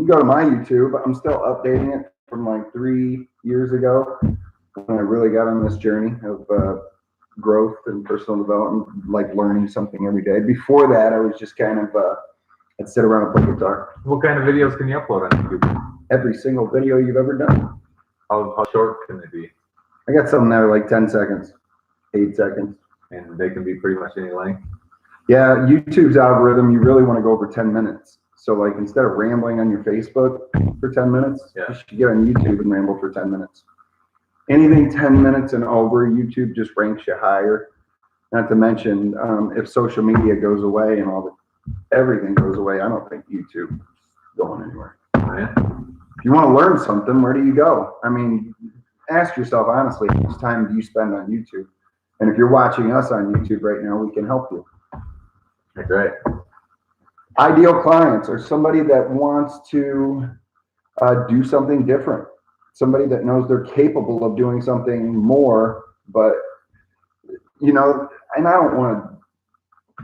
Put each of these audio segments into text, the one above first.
you go to my YouTube, I'm still updating it from like 3 years ago when I really got on this journey of growth and personal development, like learning something every day. Before that, I was just kind of, I'd sit around and play guitar. What kind of videos can you upload on YouTube? Every single video you've ever done. How short can they be? I got some that are like 10 seconds, 8 seconds. And they can be pretty much any length? Yeah, YouTube's algorithm, you really want to go over 10 minutes. So like instead of rambling on your Facebook for 10 minutes, you should get on YouTube and ramble for 10 minutes. Anything 10 minutes and over, YouTube just ranks you higher. Not to mention, if social media goes away and everything goes away, I don't think YouTube's going anywhere. Right. If you want to learn something, where do you go? I mean, ask yourself honestly, how much time do you spend on YouTube? And if you're watching us on YouTube right now, we can help you. That's right. Ideal clients are somebody that wants to do something different. Somebody that knows they're capable of doing something more, but, you know, and I don't want to,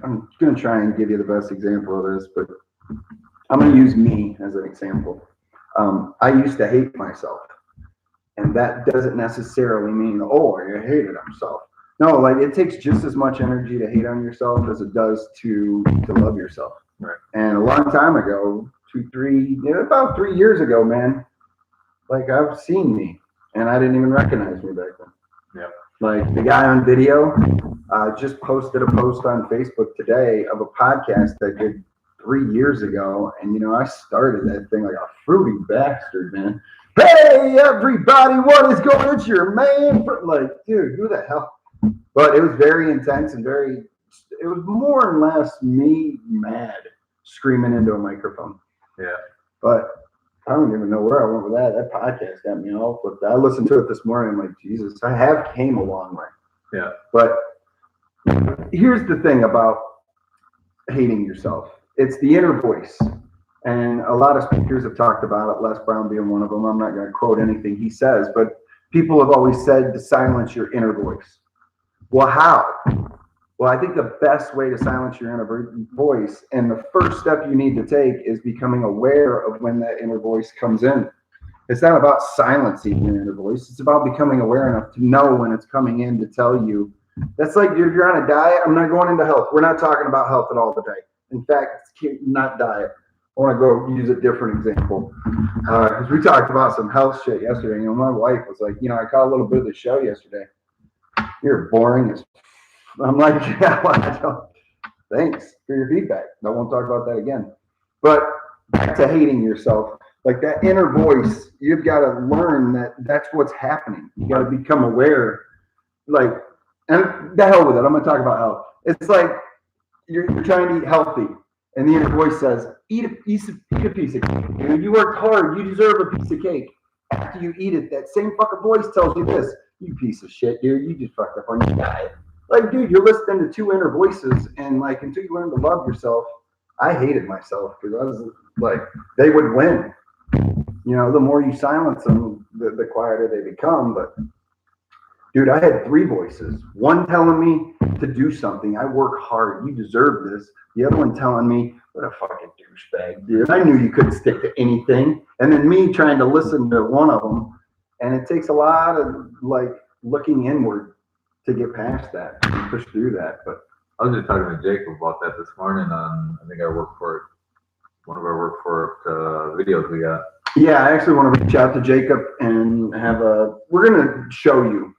I'm going to try and give you the best example of this, but I'm going to use me as an example. I used to hate myself, and that doesn't necessarily mean, oh, I hated myself. No, like it takes just as much energy to hate on yourself as it does to love yourself. Right. And a long time ago, about 3 years ago, man, like I've seen me and I didn't even recognize me back then. Yeah. Like the guy on video just posted a post on Facebook today of a podcast I did 3 years ago. And, you know, I started that thing like a fruity bastard, man. Hey, everybody, what is going on? It's your man. Like, dude, who the hell? But it was very intense and it was more or less me mad screaming into a microphone. Yeah. But I don't even know where I went with that. That podcast got me all flipped. I listened to it this morning. I'm like, Jesus, I have came a long way. Yeah. But here's the thing about hating yourself. It's the inner voice. And a lot of speakers have talked about it, Les Brown being one of them. I'm not going to quote anything he says, but people have always said to silence your inner voice. Well, how? Well, I think the best way to silence your inner voice, and the first step you need to take, is becoming aware of when that inner voice comes in. It's not about silencing your inner voice. It's about becoming aware enough to know when it's coming in to tell you. That's like if you're on a diet. I'm not going into health. We're not talking about health at all today. In fact, it's not diet. I want to go use a different example because we talked about some health shit yesterday. You know, my wife was like, you know, I caught a little bit of the show yesterday. You're boring as. I'm like, yeah, well, thanks for your feedback. I won't talk about that again. But back to hating yourself, like that inner voice, you've got to learn that that's what's happening. You got to become aware. Like, and the hell with it. I'm going to talk about health. It's like you're trying to eat healthy, and the inner voice says, eat a piece of cake. You worked hard. You deserve a piece of cake. After you eat it, that same fucking voice tells you this. You piece of shit, dude. You just fucked up on your diet. Like, dude, you're listening to two inner voices, and like until you learn to love yourself, I hated myself because I was like, they would win. You know, the more you silence them, the quieter they become. But dude, I had three voices. One telling me to do something. I work hard. You deserve this. The other one telling me, what a fucking douchebag, dude. I knew you couldn't stick to anything. And then me trying to listen to one of them. And it takes a lot of like looking inward to get past that and push through that. But I was just talking to Jacob about that this morning on, I think, one of our workforit videos we got. Yeah, I actually want to reach out to Jacob and we're going to show you.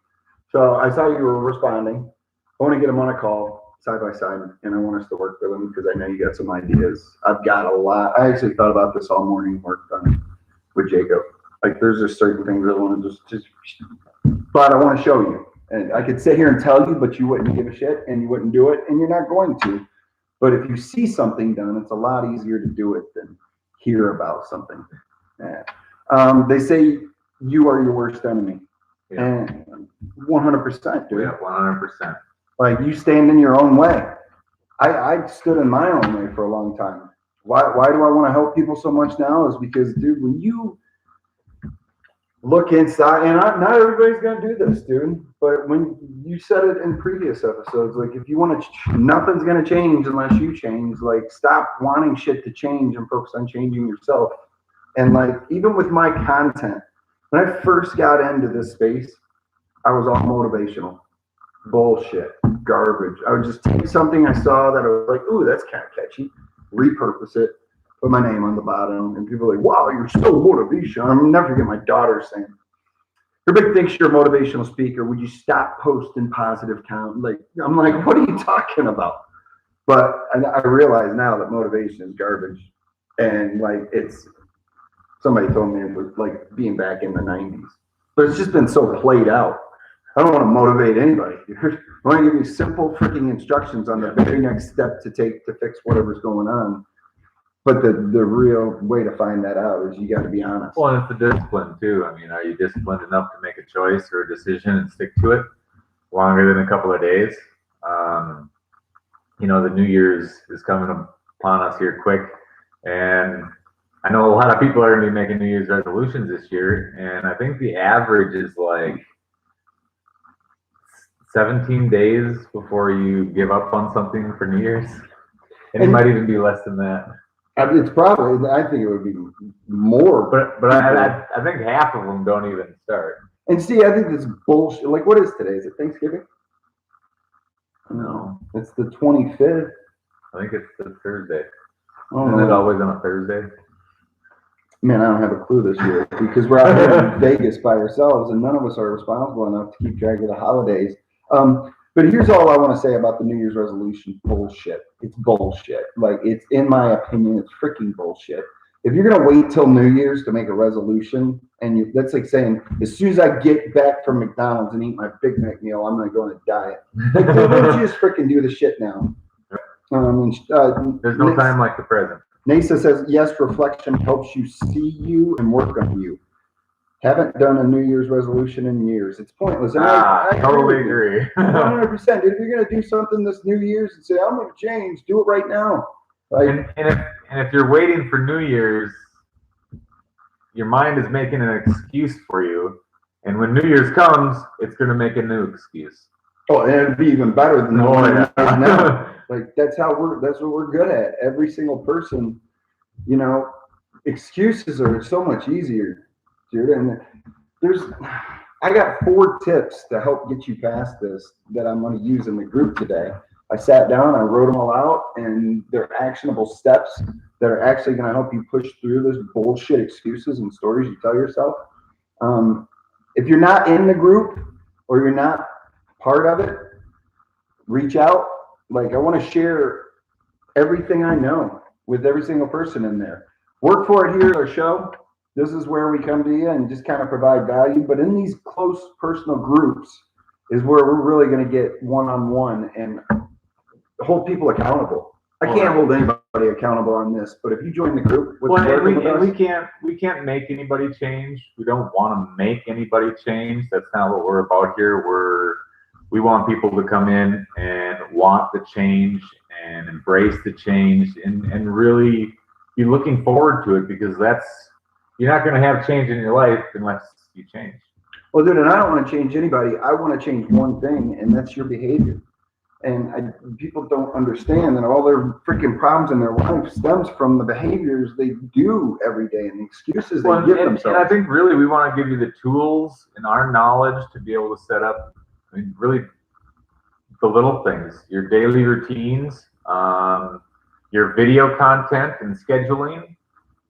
So I saw you were responding. I want to get him on a call side by side, and I want us to work with him because I know you got some ideas. I've got a lot. I actually thought about this all morning, worked on it with Jacob. Like there's just certain things I want to just, but I want to show you. And I could sit here and tell you, but you wouldn't give a shit and you wouldn't do it, and you're not going to. But if you see something done, it's a lot easier to do it than hear about something. Yeah. They say you are your worst enemy. Yeah. And 100%, dude. Yeah, 100%. Like you stand in your own way. I stood in my own way for a long time. Why do I want to help people so much now? Is because, dude, when you look inside, and not everybody's going to do this, dude, but when you said it in previous episodes, like if you want to, nothing's going to change unless you change. Like stop wanting shit to change and focus on changing yourself. And like, even with my content, when I first got into this space, I was all motivational. Bullshit. Garbage. I would just take something I saw that I was like, ooh, that's kind of catchy. Repurpose it. Put my name on the bottom. And people are like, wow, you're so motivational. I'll never forget my daughter saying, everybody thinks you're a motivational speaker. Would you stop posting positive count? Like, I'm like, what are you talking about? But I realize now that motivation is garbage. And like, somebody told me it was like being back in the 90s. But it's just been so played out. I don't want to motivate anybody. I want to give you simple freaking instructions on the very next step to take to fix whatever's going on. But the real way to find that out is you got to be honest. Well, and it's the discipline too. I mean, are you disciplined enough to make a choice or a decision and stick to it longer than a couple of days? The New Year's is coming upon us here quick, and I know a lot of people are going to be making New Year's resolutions this year, and I think the average is like 17 days before you give up on something for New Year's. And it might even be less than that. It's probably, I think it would be more. But I think half of them don't even start. And see, I think this bullshit. Like, what is today? Is it Thanksgiving? No. It's the 25th. I think it's the Thursday. Oh, Isn't it always on a Thursday? Man, I don't have a clue this year because we're out here in Vegas by ourselves and none of us are responsible enough to keep track of the holidays. But here's all I want to say about the New Year's resolution bullshit. It's bullshit. Like, it's, in my opinion, it's freaking bullshit. If you're going to wait till New Year's to make a resolution, and that's like saying, as soon as I get back from McDonald's and eat my Big Mac meal, I'm going to go on a diet. Like, why don't you just freaking do the shit now? There's no time like the present. NASA says, yes, reflection helps you see you and work on you. Haven't done a New Year's resolution in years. It's pointless. And I totally agree. 100%. If you're going to do something this New Year's and say, I'm going to change, do it right now. Like, and if you're waiting for New Year's, your mind is making an excuse for you. And when New Year's comes, it's going to make a new excuse. Oh, and it'd be even better than the one yeah. now. Like, that's what we're good at. Every single person, excuses are so much easier, dude. And I got 4 tips to help get you past this that I'm going to use in the group today. I sat down, I wrote them all out, and they're actionable steps that are actually going to help you push through this bullshit excuses and stories you tell yourself. If you're not in the group or you're not part of it, reach out. Like, I want to share everything I know with every single person in there. Work for it here at our show. This is where we come to you and just kind of provide value. But in these close personal groups is where we're really going to get one-on-one and hold people accountable. I can't hold anybody accountable on this, but if you join the group, we can't make anybody change. We don't want to make anybody change. That's not what we're about here. We want people to come in and want the change and embrace the change and really be looking forward to it, because you're not going to have change in your life unless you change. Well, dude, and I don't want to change anybody. I want to change one thing, and that's your behavior. And people don't understand that all their freaking problems in their life stems from the behaviors they do every day and the excuses they give themselves. And I think really we want to give you the tools and our knowledge to be able to set up, really the little things, your daily routines, your video content and scheduling,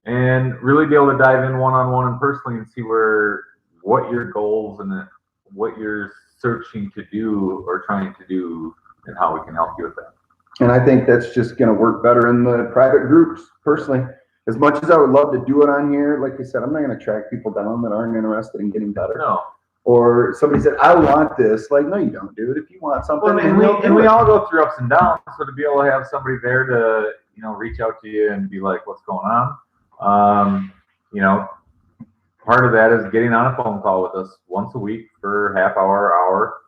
and really be able to dive in one-on-one and personally and see what your goals and what you're searching to do or trying to do and how we can help you with that. And I think that's just going to work better in the private groups. Personally, as much as I would love to do it on here, like I said, I'm not going to track people down that aren't interested in getting better. No. Or somebody said, I want this. Like, no, you don't, dude. If you want something, we all go through ups and downs. So to be able to have somebody there to, reach out to you and be like, what's going on? Part of that is getting on a phone call with us once a week for half hour,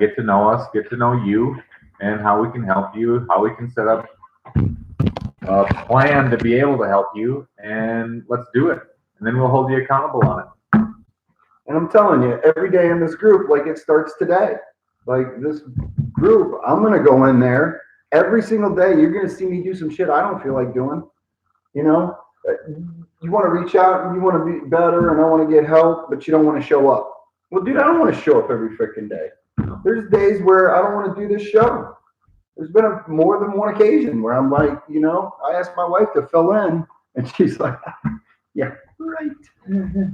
get to know us, get to know you, and how we can help you, how we can set up a plan to be able to help you, and let's do it. And then we'll hold you accountable on it. And I'm telling you, every day in this group, like, it starts today. Like, this group, I'm going to go in there every single day. You're going to see me do some shit I don't feel like doing. You want to reach out and you want to be better and I want to get help, but you don't want to show up. Well, dude, I don't want to show up every freaking day. There's days where I don't want to do this show. There's been more than one occasion where I'm like, I asked my wife to fill in and she's like, yeah, right.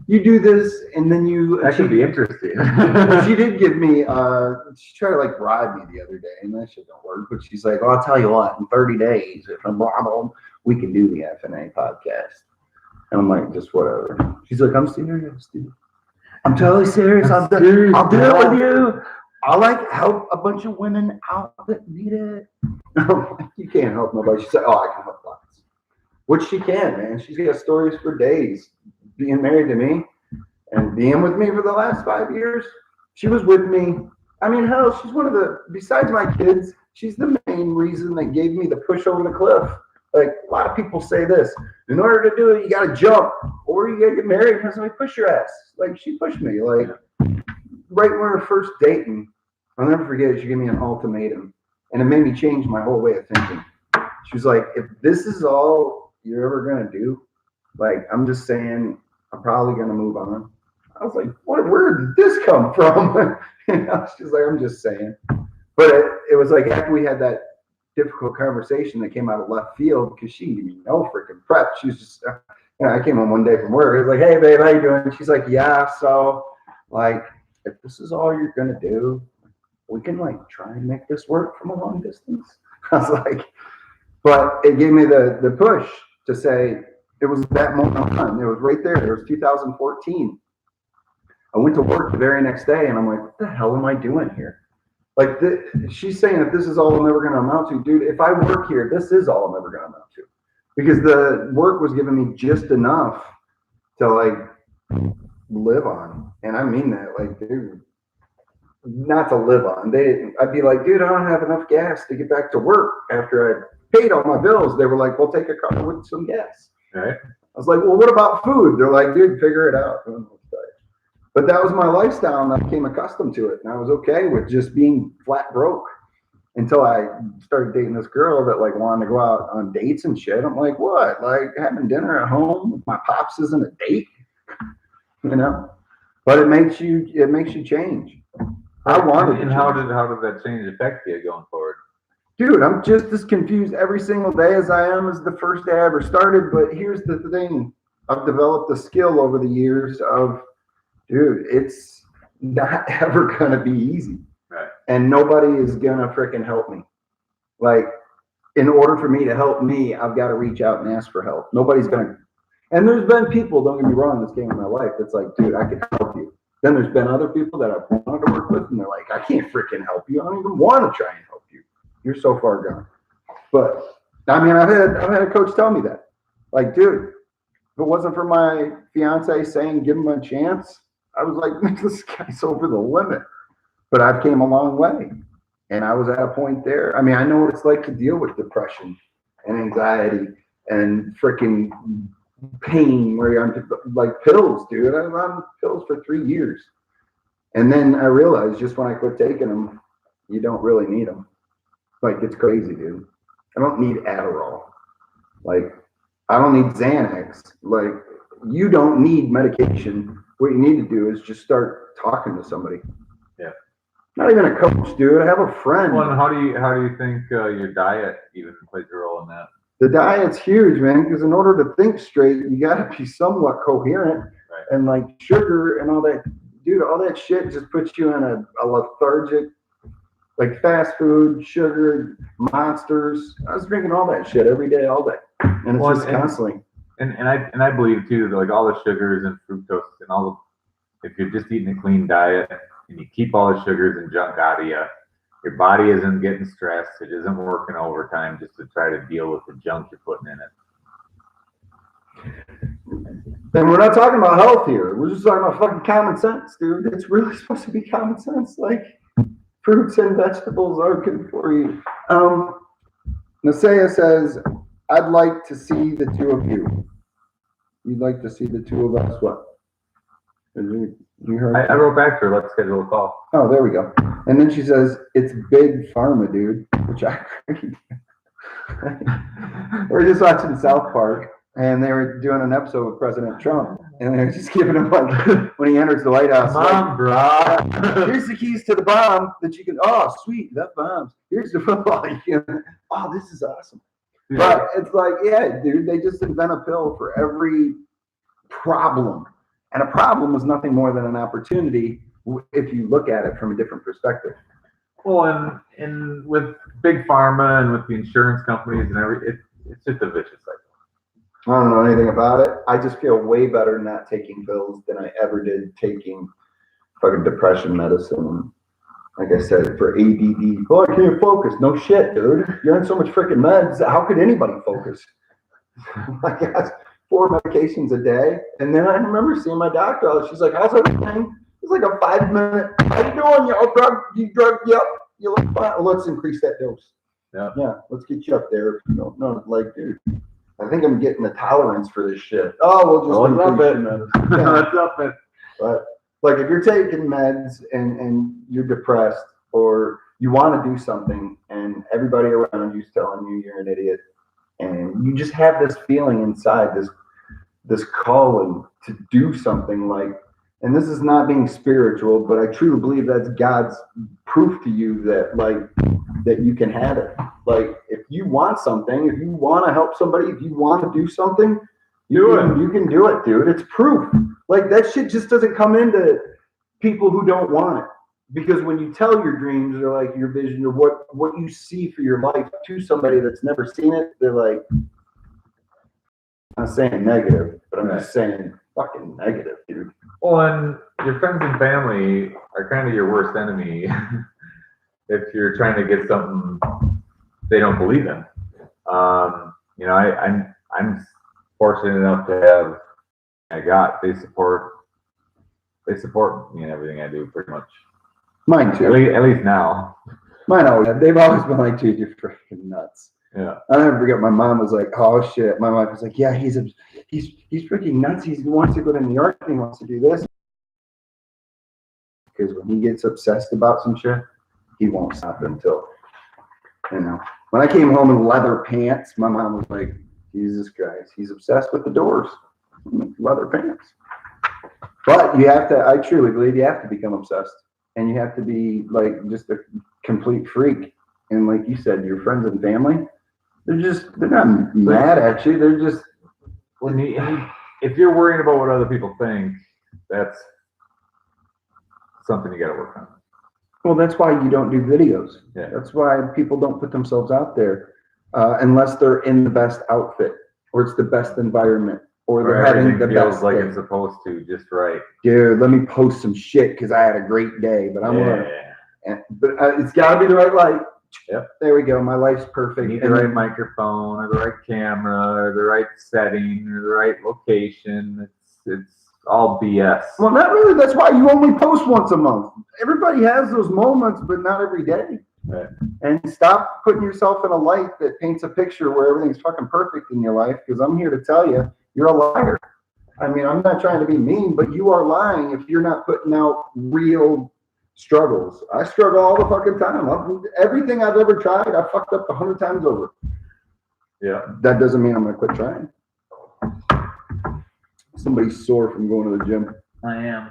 You do this and then That should be interesting. She did give me, she tried to like bribe me the other day and that shit don't work, but she's like, well, I'll tell you what, in 30 days, if I'm home, we can do the FNA podcast. And I'm like, just whatever. She's like, I'm serious, dude. I'm totally serious. I'll do it with you. I like help a bunch of women out that need it. You can't help nobody. She's like, oh, I can help lots. Which she can, man. She's got stories for days. Being married to me and being with me for the last 5 years. She was with me. I mean, hell, she's one of besides my kids, she's the main reason that gave me the push over the cliff. Like, a lot of people say this, in order to do it, you got to jump or you got to get married and somebody push your ass. Like, she pushed me. Like, right when we were first dating, I'll never forget it. She gave me an ultimatum and it made me change my whole way of thinking. She was like, if this is all you're ever going to do, like, I'm just saying, I'm probably going to move on. I was like, where did this come from? She's like, I'm just saying. But it was like after we had that difficult conversation that came out of left field because she didn't even know freaking prep. She was just, I came home one day from work. I was like, hey, babe, how you doing? She's like, yeah, so, like, if this is all you're going to do, we can, like, try and make this work from a long distance. I was like, but it gave me the push to say, it was that moment. It was right there. It was 2014. I went to work the very next day, and I'm like, what the hell am I doing here? Like, she's saying if this is all I'm ever going to amount to, dude, if I work here, this is all I'm ever going to amount to. Because the work was giving me just enough to, like, live on. And I mean that, like, dude, not to live on. I'd be like, dude, I don't have enough gas to get back to work after I paid all my bills. They were like, well, take a car with some gas. Right. I was like, well, what about food? They're like, dude, figure it out. But that was my lifestyle, and I became accustomed to it. And I was okay with just being flat broke until I started dating this girl that, like, wanted to go out on dates and shit. I'm like, what? Like, having dinner at home with my pops isn't a date, But it makes you change. I wanted. And how did that change affect you going forward? Dude, I'm just as confused every single day as I am as the first day I ever started. But here's the thing. I've developed a skill over the years of, dude, it's not ever going to be easy. Right. And nobody is going to freaking help me. Like, in order for me to help me, I've got to reach out and ask for help. Nobody's going to. And there's been people, don't get me wrong, this game in my life, that's like, dude, I can help you. Then there's been other people that I've wanted to work with, and they're like, I can't freaking help you. I don't even want to try and help you. You're so far gone. But I mean, I've had a coach tell me that, like, dude, if it wasn't for my fiance saying give him a chance, I was like, man, this guy's over the limit. But I've came a long way, and I was at a point there. I mean, I know what it's like to deal with depression and anxiety and freaking pain where you're on, like, pills, dude. I was on pills for 3 years, and then I realized just when I quit taking them, you don't really need them. Like, it's crazy, dude. I don't need Adderall. Like, I don't need Xanax. Like, you don't need medication. What you need to do is just start talking to somebody. Yeah. Not even a coach, dude. I have a friend. Well, and how do you think your diet even plays a role in that? The diet's huge, man, because in order to think straight, you got to be somewhat coherent. Right. And, like, sugar and all that, dude, all that shit just puts you in a lethargic, like, fast food, sugar, monsters. I was drinking all that shit every day, all day. And it's just constantly. And I believe too that, like, all the sugars and fructose and all the, if you're just eating a clean diet and you keep all the sugars and junk out of you, your body isn't getting stressed. It isn't working overtime just to try to deal with the junk you're putting in it. Then we're not talking about health here. We're just talking about fucking common sense, dude. It's really supposed to be common sense. Like, fruits and vegetables are good for you. Nasea says, I'd like to see the two of you. You'd like to see the two of us what? You heard? I wrote back to her, let's schedule a call. Oh, there we go. And then she says, it's big pharma, dude, which I agree. We're just watching South Park. and they were doing an episode with President Trump, and they were just giving him like when he enters the White House, Mom, bro. here's the keys to the bomb that you can. Oh, sweet, that bombs. Here's the football. Oh, this is awesome. But it's like, yeah, dude, they just invent a pill for every problem, and a problem is nothing more than an opportunity if you look at it from a different perspective. Well, and with big pharma and with the insurance companies and it's just a vicious cycle. I don't know anything about it. I just feel way better not taking pills than I ever did taking fucking depression medicine. Like I said, for ADD, oh, I can't focus. No shit, dude. You're on so much freaking meds. How could anybody focus? I got 4 medications a day. And then I remember seeing my doctor. She's like, how's everything? It's like a 5-minute, how you doing? You drug, yep. You look fine. Well, let's increase that dose. Yeah, let's get you up there. No, like, dude, I think I'm getting the tolerance for this shit. Oh, we'll just up it. Yeah. Let's up it. But like, if you're taking meds and you're depressed or you want to do something and everybody around you's telling you you're an idiot, and you just have this feeling inside, this calling to do something, like, and this is not being spiritual, but I truly believe that's God's proof to you that, like, that you can have it. Like, if you want something, if you want to help somebody, if you want to do something, you can do it, dude. It's proof. Like, that shit just doesn't come into people who don't want it. Because when you tell your dreams or like your vision or what you see for your life to somebody that's never seen it, they're like, I'm not saying negative, but I'm just saying fucking negative, dude. Well, and your friends and family are kind of your worst enemy if you're trying to get something they don't believe in. You know, I'm fortunate enough to have they support me in everything I do, pretty much. Mine too. At least now. Mine always have. They've always been like, dude, you're freaking nuts. Yeah. I never forget. My mom was like, oh shit. My wife was like, yeah, he's freaking nuts. He wants to go to New York and he wants to do this. Because when he gets obsessed about some shit, he won't stop until, when I came home in leather pants, my mom was like, Jesus Christ, he's obsessed with the Doors, leather pants. But I truly believe you have to become obsessed, and you have to be like just a complete freak. And like you said, your friends and family, they're not mad at you. They're just, if you're worried about what other people think, that's something you got to work on. Well, that's why you don't do videos. Yeah. That's why people don't put themselves out there unless they're in the best outfit or it's the best environment or they're having the feels best like day. It's supposed to, just right. Dude, let me post some shit because I had a great day, but it's got to be the right light. Yep. There we go. My life's perfect. You need the right microphone or the right camera or the right setting or the right location. It's all BS. Well, not really. That's why you only post once a month. Everybody has those moments, but not every day. Right. And stop putting yourself in a light that paints a picture where everything's fucking perfect in your life, because I'm here to tell you, you're a liar. I mean, I'm not trying to be mean, but you are lying if you're not putting out real struggles. I struggle all the fucking time. Everything I've ever tried, I fucked up 100 times over. Yeah. That doesn't mean I'm going to quit trying. Somebody's sore from going to the gym. I am.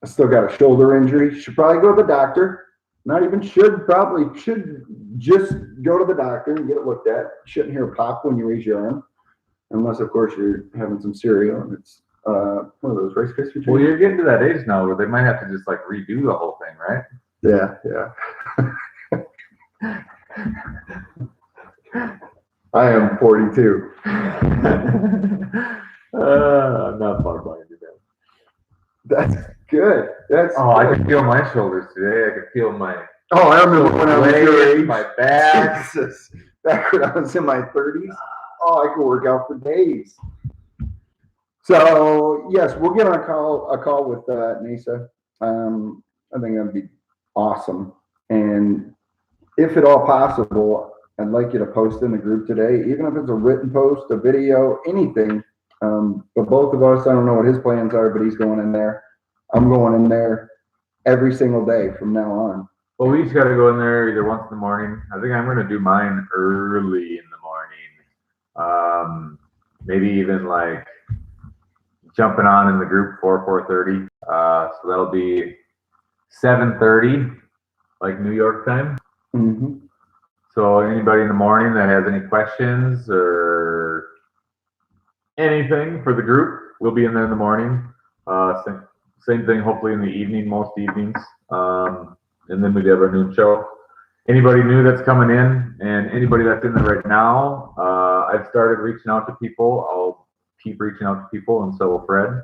I still got a shoulder injury. Should probably go to the doctor. Probably should just go to the doctor and get it looked at. Shouldn't hear a pop when you raise your arm. Unless, of course, you're having some cereal and it's one of those Rice Krispies. Well, you're getting to that age now where they might have to just like redo the whole thing, right? Yeah. I am 42. I'm not far behind you, man. That's good. I can feel my shoulders today. I can feel my. Oh, I remember when I was your age. My back. Jesus. Back when I was in my 30s. Oh, I could work out for days. So yes, we'll get on a call with NASA. I think that'd be awesome. And if at all possible, I'd like you to post in the group today, even if it's a written post, a video, anything. But both of us, I don't know what his plans are, but he's going in there. I'm going in there every single day from now on. Well, we each got to go in there either once in the morning. I think I'm going to do mine early in the morning. maybe even like jumping on in the group for 4:30. So that'll be 7:30, like New York time. Mm-hmm. So anybody in the morning that has any questions or anything for the group, we'll be in there in the morning. Same thing, hopefully in the evening, most evenings. And then we have our noon show. Anybody new that's coming in and anybody that's in there right now, I've started reaching out to people. I'll keep reaching out to people, and so will Fred.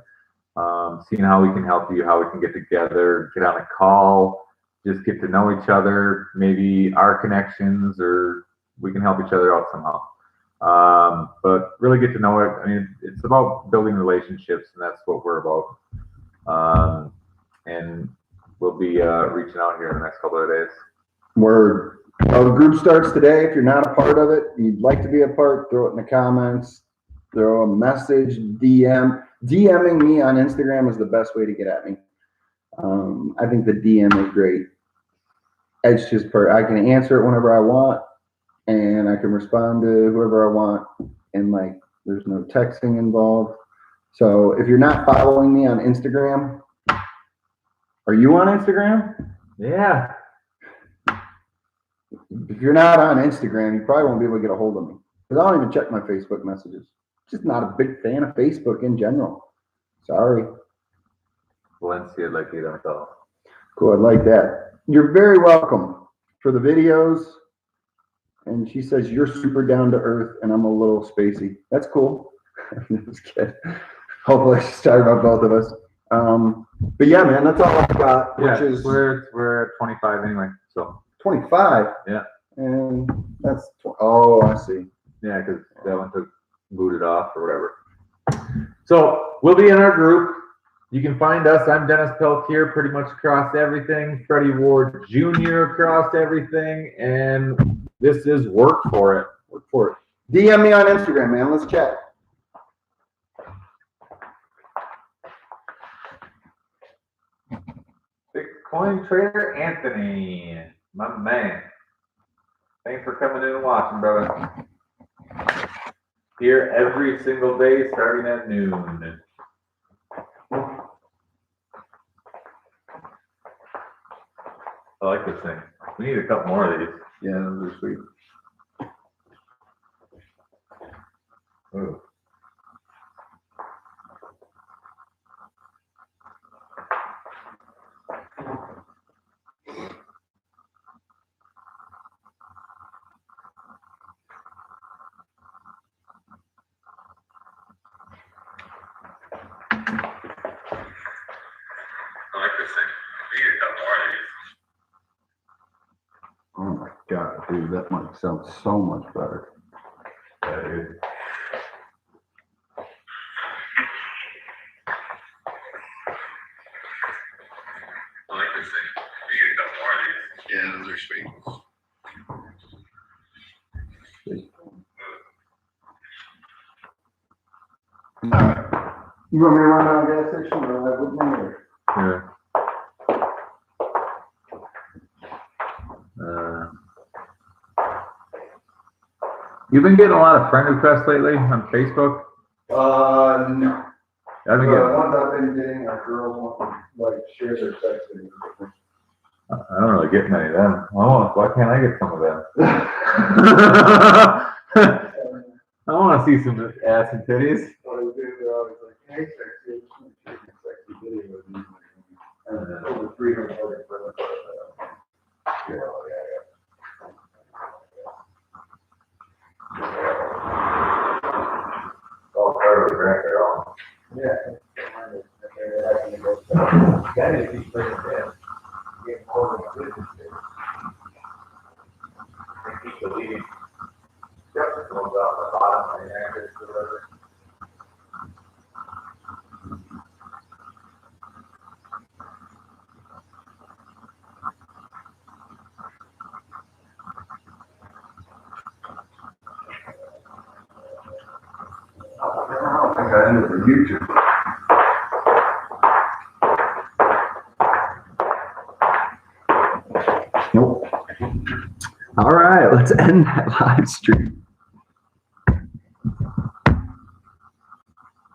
Seeing how we can help you, how we can get together, get on a call, just get to know each other, maybe our connections, or we can help each other out somehow. But really get to know it. I mean, it's about building relationships, and that's what we're about. And we'll be reaching out here in the next couple of days. Word. The group starts today. If you're not a part of it, you'd like to be a part, throw it in the comments, throw a message, DMing me on Instagram is the best way to get at me. I think the DM is great. It's just I can answer it whenever I want, and I can respond to whoever I want, and like there's no texting involved. So if you're not following me on Instagram, are you on Instagram? Yeah. If you're not on Instagram, you probably won't be able to get a hold of me, because I don't even check my Facebook messages. Just not a big fan of Facebook in general. Sorry. Valencia, like you don't know. Cool, I like that. You're very welcome for the videos. And she says you're super down to earth and I'm a little spacey. That's cool. Just kidding. Hopefully she's talking about both of us. But yeah, man, that's all I've got. Yeah, which is we're at 25 anyway. So 25. Yeah. And that's oh, I see. Yeah, because that one took booted off or whatever. So we'll be in our group. You can find us. I'm Dennis Peltier, pretty much across everything. Freddie Ward Jr. across everything. And this is Work For It. Work For It. DM me on Instagram, man. Let's chat. Bitcoin trader Anthony, my man. Thanks for coming in and watching, brother. Here every single day starting at noon. I like this thing. We need a couple more of these. Yeah, those are sweet. Ooh. I like this thing. We need a couple more of these. Oh my god, dude, that might sound so much better. Yeah, dude. I like this thing. We need a couple more of these. Yeah, those are sweet. Alright. You want me to run down the gas station or I would remember? Yeah. You've been getting a lot of friend requests lately on Facebook? No. I've been The getting, ones I've been getting are girls want to like share their sex videos with me. I don't really get many of them. Oh, why can't I get some of them? I want to see some ass and titties. What I do, they're always like, hey, sexy, I just want to share your sexy video with you. And over 300 for the yeah. Oh, part of the record on. Yeah. That is the first step. Get more than a business there. And keep the leading structure going down the bottom and access to the river. I don't think I ended for YouTube. Nope. All right, let's end that live stream.